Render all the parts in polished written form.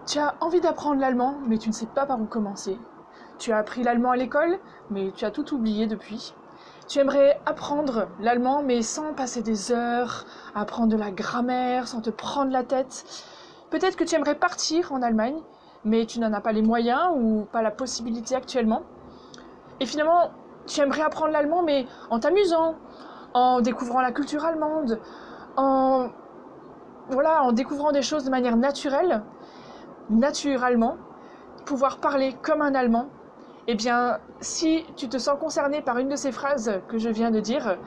Tu as envie d'apprendre l'allemand, mais tu ne sais pas par où commencer. Tu as appris l'allemand à l'école, mais tu as tout oublié depuis. Tu aimerais apprendre l'allemand, mais sans passer des heures à apprendre de la grammaire, sans te prendre la tête. Peut-être que tu aimerais partir en Allemagne, mais tu n'en as pas les moyens ou pas la possibilité actuellement. Et finalement, tu aimerais apprendre l'allemand, mais en t'amusant, en découvrant la culture allemande, en découvrant des choses de manière naturellement, pouvoir parler comme un Allemand. Eh bien, si tu te sens concerné par une de ces phrases que je viens de dire,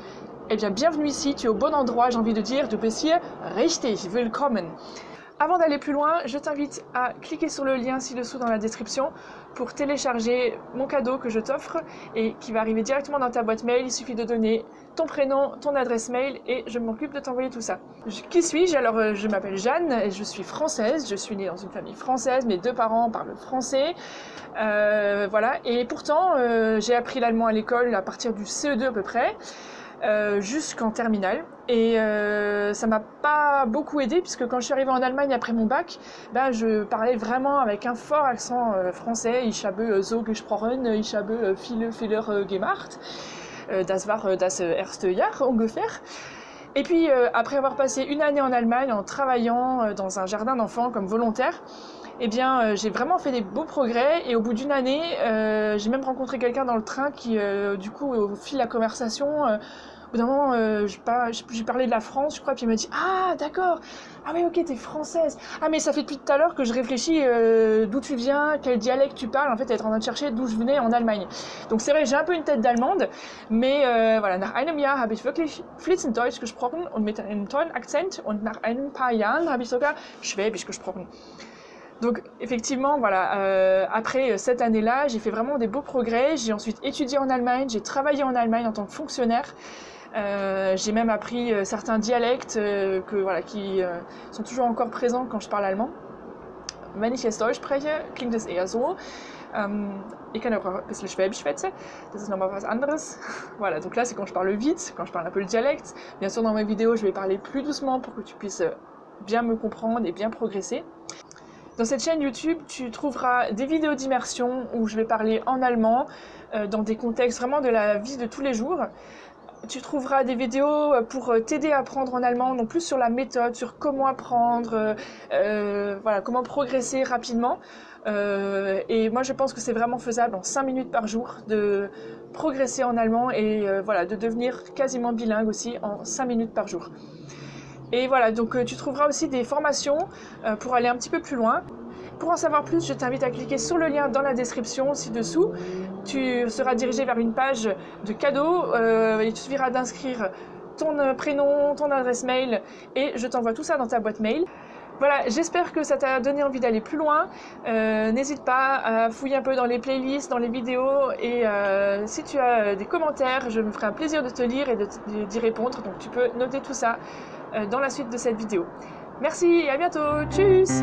eh bien, bienvenue ici, tu es au bon endroit, j'ai envie de dire, du bist hier richtig willkommen. Avant d'aller plus loin, je t'invite à cliquer sur le lien ci-dessous dans la description pour télécharger mon cadeau que je t'offre et qui va arriver directement dans ta boîte mail. Il suffit de donner ton prénom, ton adresse mail et je m'occupe de t'envoyer tout ça. Qui suis-je? Alors, je m'appelle Jeanne et je suis française. Je suis née dans une famille française. Mes deux parents parlent français. Voilà. Et pourtant, j'ai appris l'allemand à l'école à partir du CE2 à peu près. Jusqu'en terminale et ça m'a pas beaucoup aidé puisque quand je suis arrivée en Allemagne après mon bac, je parlais vraiment avec un fort accent français. Ich habe so gesprochen, ich habe viele Fehler gemacht. Das war das erste Jahr ungefähr. Et puis après avoir passé une année en Allemagne en travaillant dans un jardin d'enfants comme volontaire, eh bien, j'ai vraiment fait des beaux progrès et au bout d'une année, j'ai même rencontré quelqu'un dans le train qui, du coup, au fil de la conversation, au bout d'un moment, j'ai parlé de la France, je crois, puis il m'a dit « Ah, d'accord, ah oui, ok, t'es française. Ah, mais ça fait depuis tout à l'heure que je réfléchis d'où tu viens, quel dialecte tu parles. En fait, être en train de chercher d'où je venais en Allemagne. » Donc c'est vrai, j'ai un peu une tête d'allemande, mais voilà, nach einem Jahr habe ich wirklich fließend Deutsch gesprochen und mit einem tollen Akzent und nach ein paar Jahren habe ich sogar Schwäbisch gesprochen. Donc effectivement, voilà, après cette année-là, j'ai fait vraiment des beaux progrès. J'ai ensuite étudié en Allemagne, j'ai travaillé en Allemagne en tant que fonctionnaire. J'ai même appris certains dialectes qui sont toujours encore présents quand je parle allemand. Wenn ich jetzt Deutsch spreche, klingt es eher so. Ich kann auch ein bisschen Schwäbisch schwätzen, das ist nochmal was anderes. Voilà, donc là c'est quand je parle vite, quand je parle un peu le dialecte. Bien sûr dans mes vidéos je vais parler plus doucement pour que tu puisses bien me comprendre et bien progresser. Dans cette chaîne YouTube, tu trouveras des vidéos d'immersion où je vais parler en allemand, dans des contextes vraiment de la vie de tous les jours. Tu trouveras des vidéos pour t'aider à apprendre en allemand, donc plus sur la méthode, sur comment apprendre, comment progresser rapidement. Et moi je pense que c'est vraiment faisable en 5 minutes par jour de progresser en allemand et de devenir quasiment bilingue aussi en 5 minutes par jour. Et voilà, donc tu trouveras aussi des formations pour aller un petit peu plus loin. Pour en savoir plus, je t'invite à cliquer sur le lien dans la description ci-dessous. Tu seras dirigé vers une page de cadeaux. Il te suffira d'inscrire ton prénom, ton adresse mail et je t'envoie tout ça dans ta boîte mail. Voilà, j'espère que ça t'a donné envie d'aller plus loin. N'hésite pas à fouiller un peu dans les playlists, dans les vidéos et si tu as des commentaires, je me ferai un plaisir de te lire et d'y répondre. Donc tu peux noter tout ça dans la suite de cette vidéo. Merci et à bientôt. Tchuss!